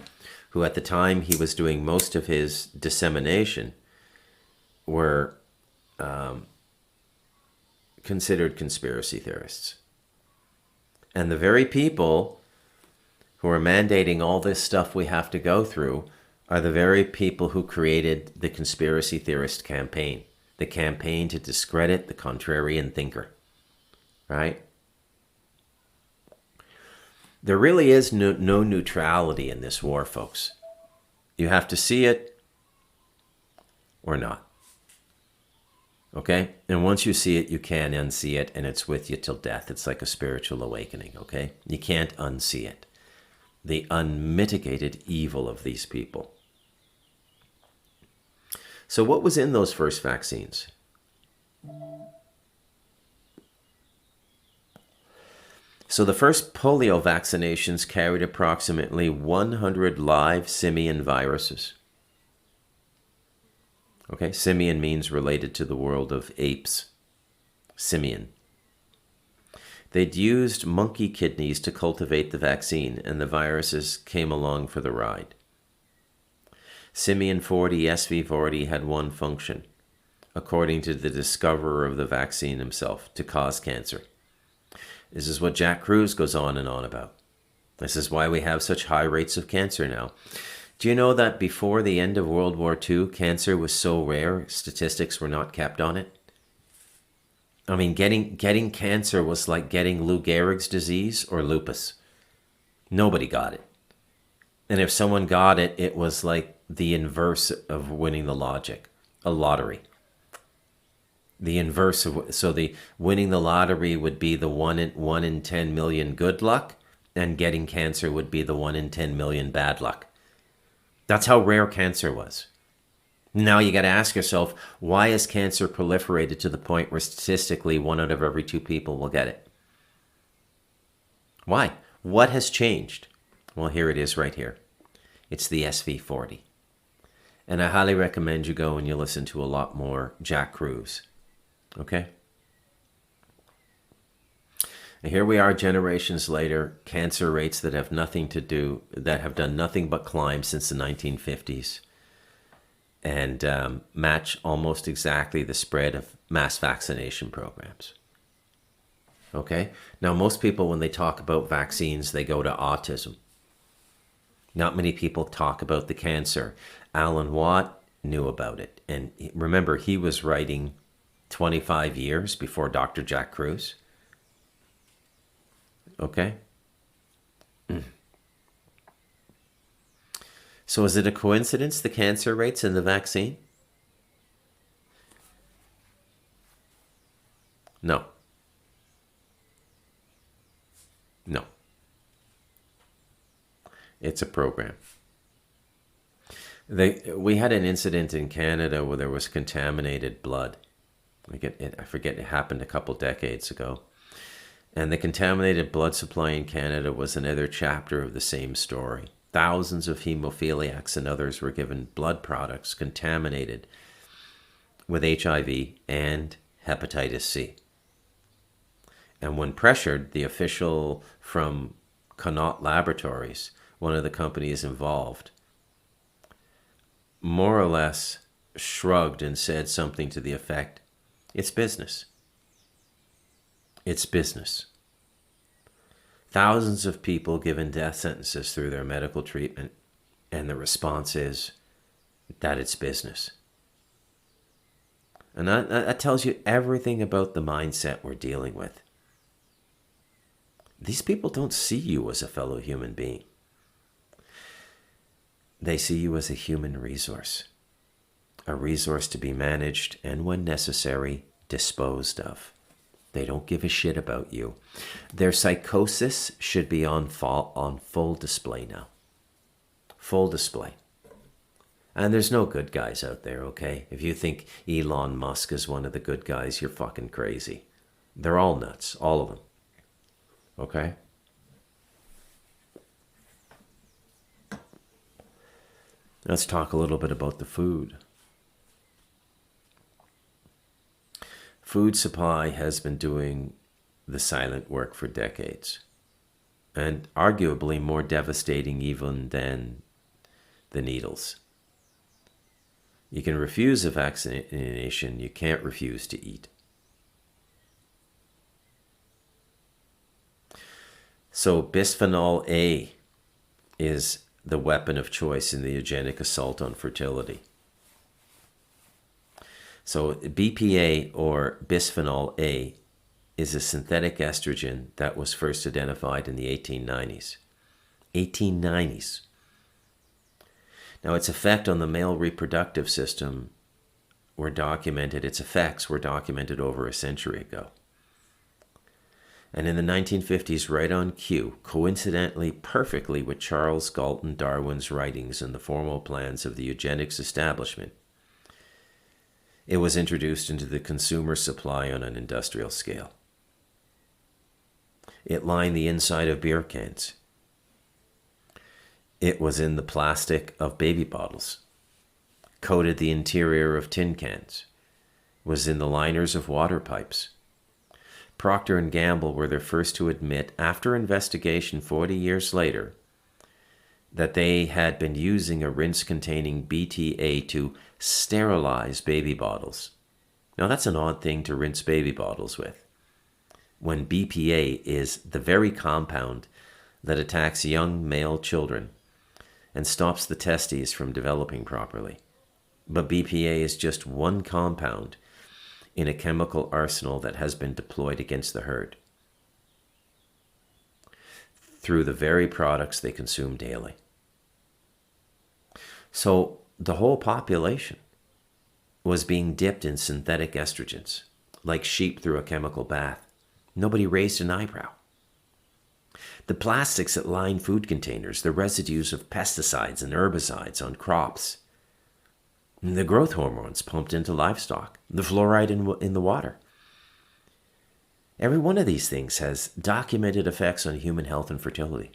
Speaker 1: who at the time he was doing most of his dissemination were considered conspiracy theorists. And the very people who are mandating all this stuff we have to go through are the very people who created the conspiracy theorist campaign, the campaign to discredit the contrarian thinker, right? There really is no neutrality in this war, folks. You have to see it or not. Okay? And once you see it, you can unsee it, and it's with you till death. It's like a spiritual awakening, okay? You can't unsee it. The unmitigated evil of these people. So what was in those first vaccines? So the first polio vaccinations carried approximately 100 live simian viruses. Okay, simian means related to the world of apes. Simian. They'd used monkey kidneys to cultivate the vaccine, and the viruses came along for the ride. Simian 40, SV40 had one function, according to the discoverer of the vaccine himself, to cause cancer. This is what Jack Kruse goes on and on about. This is why we have such high rates of cancer now. Do you know that before the end of World War II, cancer was so rare, statistics were not kept on it? I mean, getting cancer was like getting Lou Gehrig's disease or lupus. Nobody got it. And if someone got it, it was like the inverse of winning the logic, a lottery. The inverse of, so the winning the lottery would be the 1 in 10 million good luck, and getting cancer would be the 1 in 10 million bad luck. That's how rare cancer was. Now you got to ask yourself, why is cancer proliferated to the point where statistically 1 out of every 2 people will get it? Why? What has changed? Well, here it is right here. It's the SV40. And I highly recommend you go and you listen to a lot more Jack Kruse. Okay? And here we are generations later, cancer rates that have nothing to do, that have done nothing but climb since the 1950s. and match almost exactly the spread of mass vaccination programs. Okay? Now, most people, when they talk about vaccines, they go to autism. Not many people talk about the cancer. Alan Watt knew about it. And remember, he was writing 25 years before Dr. Jack Kruse. Okay? So is it a coincidence, the cancer rates and the vaccine? No. No. It's a program. We had an incident in Canada where there was contaminated blood. I forget, it happened a couple decades ago. And the contaminated blood supply in Canada was another chapter of the same story. Thousands of hemophiliacs and others were given blood products contaminated with HIV and hepatitis C. And when pressured, the official from Connaught Laboratories, one of the companies involved, more or less shrugged and said something to the effect, it's business. It's business. Thousands of people given death sentences through their medical treatment, and the response is that it's business. And that tells you everything about the mindset we're dealing with. These people don't see you as a fellow human being. They see you as a human resource, a resource to be managed and, when necessary, disposed of. They don't give a shit about you. Their psychosis should be on full display now. Full display. And there's no good guys out there, okay? If you think Elon Musk is one of the good guys, you're fucking crazy. They're all nuts, all of them. Okay? Let's talk a little bit about the food. Food supply has been doing the silent work for decades, and arguably more devastating even than the needles. You can refuse a vaccination, you can't refuse to eat. So bisphenol A is the weapon of choice in the eugenic assault on fertility. So BPA, or bisphenol A, is a synthetic estrogen that was first identified in the 1890s. 1890s. Now, its effect on the male reproductive system its effects were documented over a century ago. And in the 1950s, right on cue, coincidentally perfectly with Charles Galton Darwin's writings and the formal plans of the eugenics establishment, it was introduced into the consumer supply on an industrial scale. It lined the inside of beer cans. It was in the plastic of baby bottles, coated the interior of tin cans, was in the liners of water pipes. Procter & Gamble were the first to admit, after investigation 40 years later, that they had been using a rinse containing BTA to sterilize baby bottles. Now that's an odd thing to rinse baby bottles with, when BPA is the very compound that attacks young male children and stops the testes from developing properly. But BPA is just one compound in a chemical arsenal that has been deployed against the herd through the very products they consume daily. So the whole population was being dipped in synthetic estrogens, like sheep through a chemical bath. Nobody raised an eyebrow. The plastics that line food containers, the residues of pesticides and herbicides on crops, the growth hormones pumped into livestock, the fluoride in the water. Every one of these things has documented effects on human health and fertility.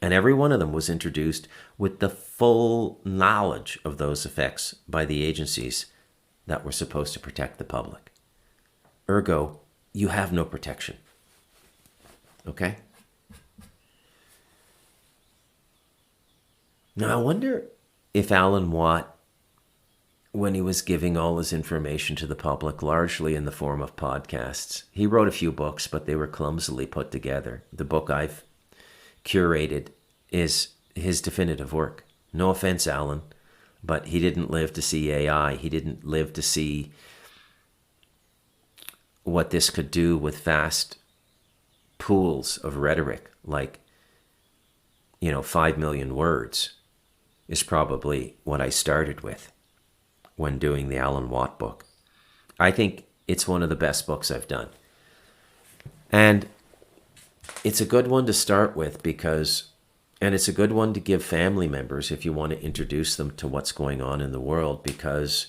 Speaker 1: And every one of them was introduced with the full knowledge of those effects by the agencies that were supposed to protect the public. Ergo, you have no protection. Okay? Now I wonder if Alan Watt, when he was giving all his information to the public, largely in the form of podcasts, he wrote a few books, but they were clumsily put together. The book I've curated is his definitive work. No offense, Alan, but he didn't live to see AI. He didn't live to see what this could do with vast pools of rhetoric, like, 5 million words is probably what I started with when doing the Alan Watt book. I think it's one of the best books I've done. And it's a good one to start with and it's a good one to give family members if you want to introduce them to what's going on in the world, because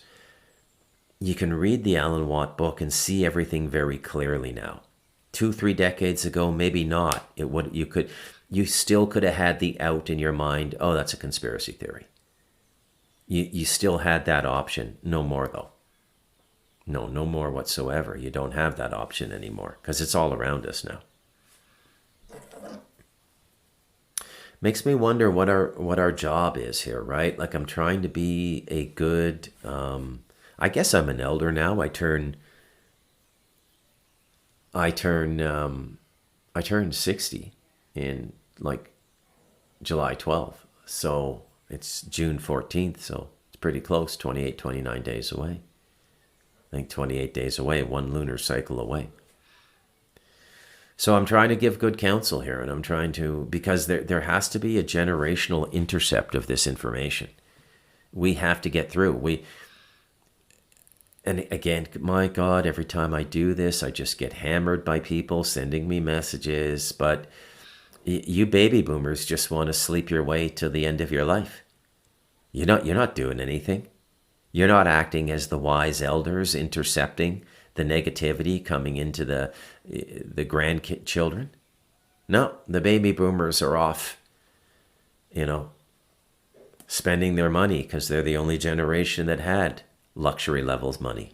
Speaker 1: you can read the Alan Watt book and see everything very clearly now. 2-3 decades ago, maybe not. You still could have had the out in your mind, oh, that's a conspiracy theory. You still had that option. No more, though. No more whatsoever. You don't have that option anymore because it's all around us now. Makes me wonder what our job is here, right? Like, I'm trying to be a good, I guess I'm an elder now. I turn 60 in like July 12th. So it's June 14th. So it's pretty close, 28, 29 days away. I think 28 days away, one lunar cycle away. So I'm trying to give good counsel here, and I'm trying to, because there has to be a generational intercept of this information. We have to get through. And again, my God, every time I do this, I just get hammered by people sending me messages. But you baby boomers just want to sleep your way to the end of your life. You're not doing anything. You're not acting as the wise elders, intercepting the negativity coming into the grandchildren. No, the baby boomers are off, spending their money because they're the only generation that had luxury levels money.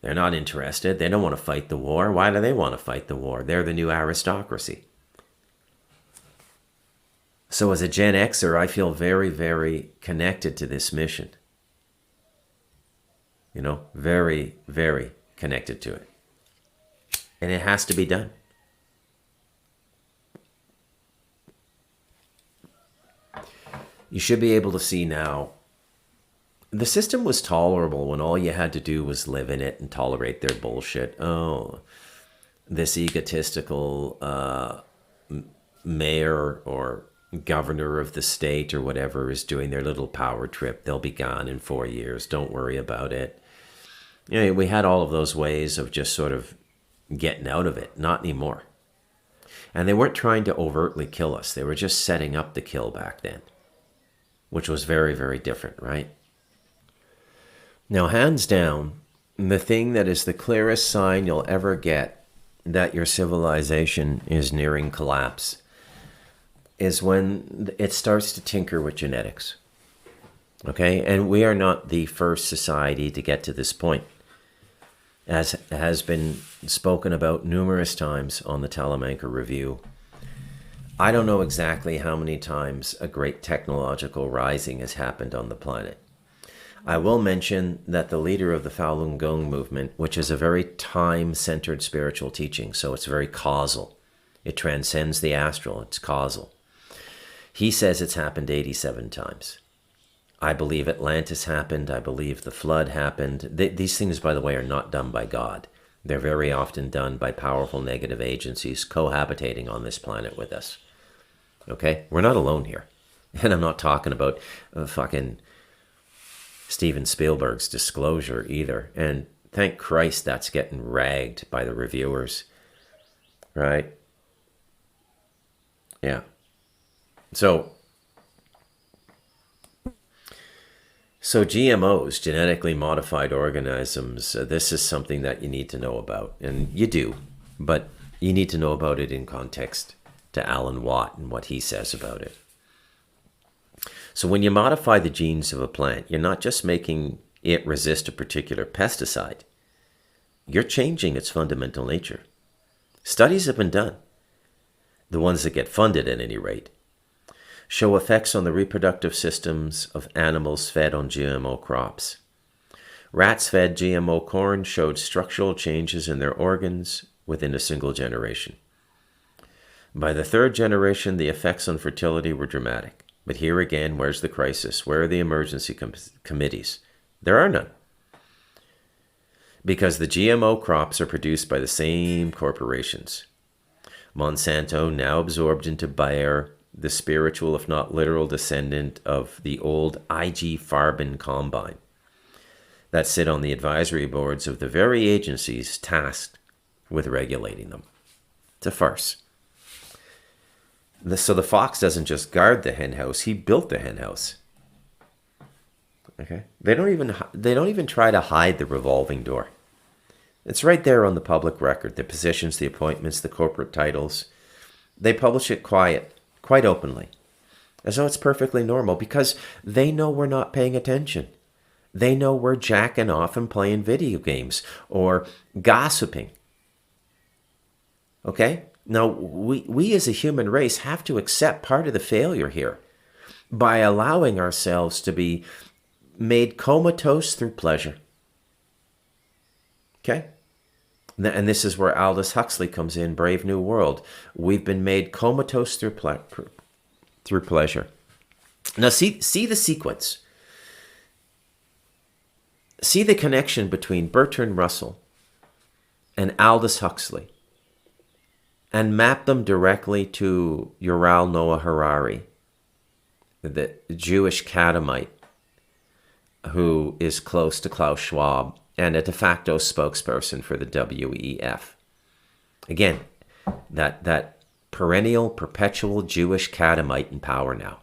Speaker 1: They're not interested. They don't want to fight the war. Why do they want to fight the war? They're the new aristocracy. So as a Gen Xer, I feel very, very connected to this mission. Very, very connected to it. And it has to be done. You should be able to see now, the system was tolerable when all you had to do was live in it and tolerate their bullshit. Oh, this egotistical mayor or governor of the state or whatever is doing their little power trip. They'll be gone in 4 years. Don't worry about it. We had all of those ways of just sort of getting out of it. Not anymore. And they weren't trying to overtly kill us. They were just setting up the kill back then, which was very, very different, right? Now, hands down, the thing that is the clearest sign you'll ever get that your civilization is nearing collapse is when it starts to tinker with genetics. Okay? And we are not the first society to get to this point. As has been spoken about numerous times on the Talamanca Review, I don't know exactly how many times a great technological rising has happened on the planet. I will mention that the leader of the Falun Gong movement, which is a very time-centered spiritual teaching, so it's very causal. It transcends the astral, it's causal. He says it's happened 87 times. I believe Atlantis happened. I believe the flood happened. These things, by the way, are not done by God. They're very often done by powerful negative agencies cohabitating on this planet with us. Okay? We're not alone here. And I'm not talking about fucking Steven Spielberg's Disclosure either. And thank Christ that's getting ragged by the reviewers. Right? Yeah. So GMOs, genetically modified organisms, this is something that you need to know about. And you do, but you need to know about it in context to Alan Watt and what he says about it. So when you modify the genes of a plant, you're not just making it resist a particular pesticide. You're changing its fundamental nature. Studies have been done, the ones that get funded at any rate, show effects on the reproductive systems of animals fed on GMO crops. Rats fed GMO corn showed structural changes in their organs within a single generation. By the third generation, the effects on fertility were dramatic. But here again, where's the crisis? Where are the emergency committees? There are none. Because the GMO crops are produced by the same corporations. Monsanto, now absorbed into Bayer, the spiritual, if not literal, descendant of the old IG Farben Combine, that sit on the advisory boards of the very agencies tasked with regulating them. It's a farce. So the fox doesn't just guard the hen house, he built the hen house. Okay? They don't even try to hide the revolving door. It's right there on the public record, the positions, the appointments, the corporate titles. They publish it quite openly, as though it's perfectly normal, because they know we're not paying attention. They know we're jacking off and playing video games or gossiping. Okay? Now, we as a human race have to accept part of the failure here by allowing ourselves to be made comatose through pleasure. Okay? And this is where Aldous Huxley comes in, Brave New World. We've been made comatose through pleasure. Now, see the sequence. See the connection between Bertrand Russell and Aldous Huxley, and map them directly to Yuval Noah Harari, the Jewish Catamite who is close to Klaus Schwab and a de facto spokesperson for the WEF. Again, that perennial, perpetual Jewish Catamite in power now.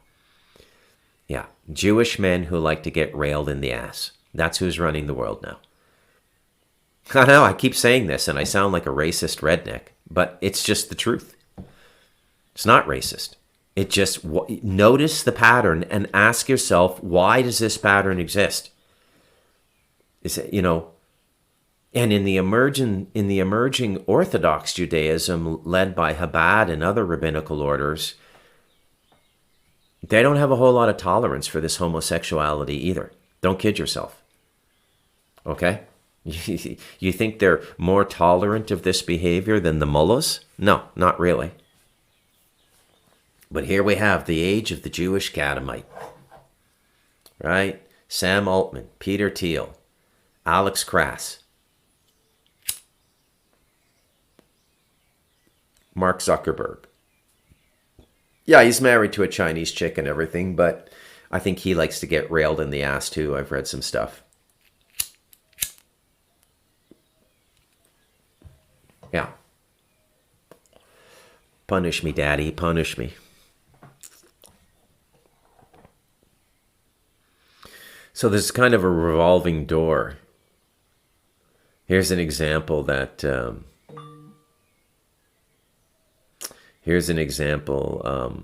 Speaker 1: Yeah, Jewish men who like to get railed in the ass. That's who's running the world now. I know, I keep saying this and I sound like a racist redneck, but it's just the truth. It's not racist. It just, notice the pattern and ask yourself, why does this pattern exist? Is it, and in the emerging Orthodox Judaism led by Chabad and other rabbinical orders, they don't have a whole lot of tolerance for this homosexuality either. Don't kid yourself. Okay? You think they're more tolerant of this behavior than the mullahs? No, not really. But here we have the age of the Jewish Catamite. Right? Sam Altman, Peter Thiel, Alex Krass, Mark Zuckerberg. Yeah, he's married to a Chinese chick and everything, but I think he likes to get railed in the ass too. I've read some stuff. Yeah. Punish me, Daddy, punish me. So there's kind of a revolving door. Here's an example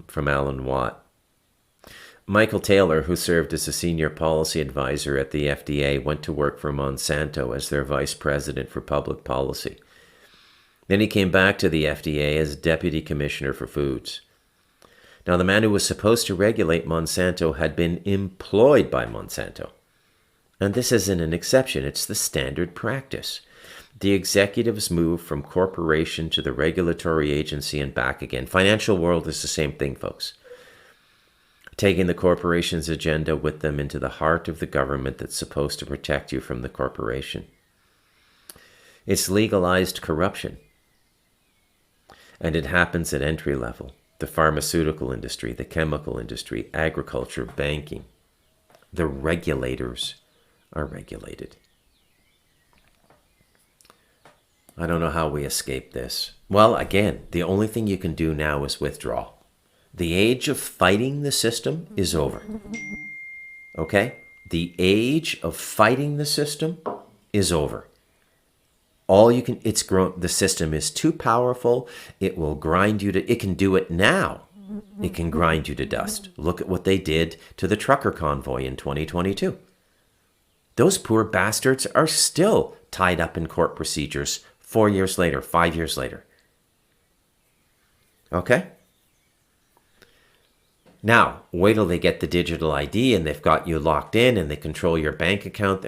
Speaker 1: from Alan Watt. Michael Taylor, who served as a senior policy advisor at the FDA, went to work for Monsanto as their vice president for public policy. Then he came back to the FDA as deputy commissioner for foods. Now, the man who was supposed to regulate Monsanto had been employed by Monsanto. And this isn't an exception, it's the standard practice. The executives move from corporation to the regulatory agency and back again. Financial world is the same thing, folks. Taking the corporation's agenda with them into the heart of the government that's supposed to protect you from the corporation. It's legalized corruption. And it happens at entry level. The pharmaceutical industry, the chemical industry, agriculture, banking. The regulators are regulated. I don't know how we escape this. Well, again, the only thing you can do now is withdraw. The age of fighting the system is over. Okay? The age of fighting the system is over. The system is too powerful. It will grind you it can do it now. It can grind you to dust. Look at what they did to the trucker convoy in 2022. Those poor bastards are still tied up in court procedures 4 years later, 5 years later. Okay? Now, wait till they get the digital ID and they've got you locked in and they control your bank account.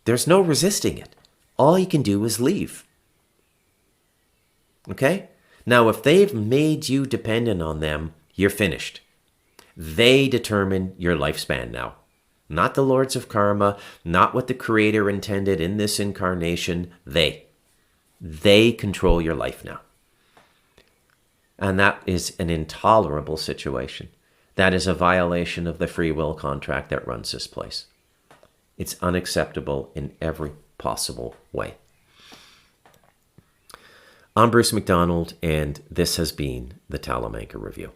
Speaker 1: There's no resisting it. All you can do is leave. Okay? Now, if they've made you dependent on them, you're finished. They determine your lifespan now. Not the lords of karma, not what the creator intended in this incarnation. They control your life now. And that is an intolerable situation. That is a violation of the free will contract that runs this place. It's unacceptable in every possible way. I'm Bruce McDonald, and this has been the Talamanca Review.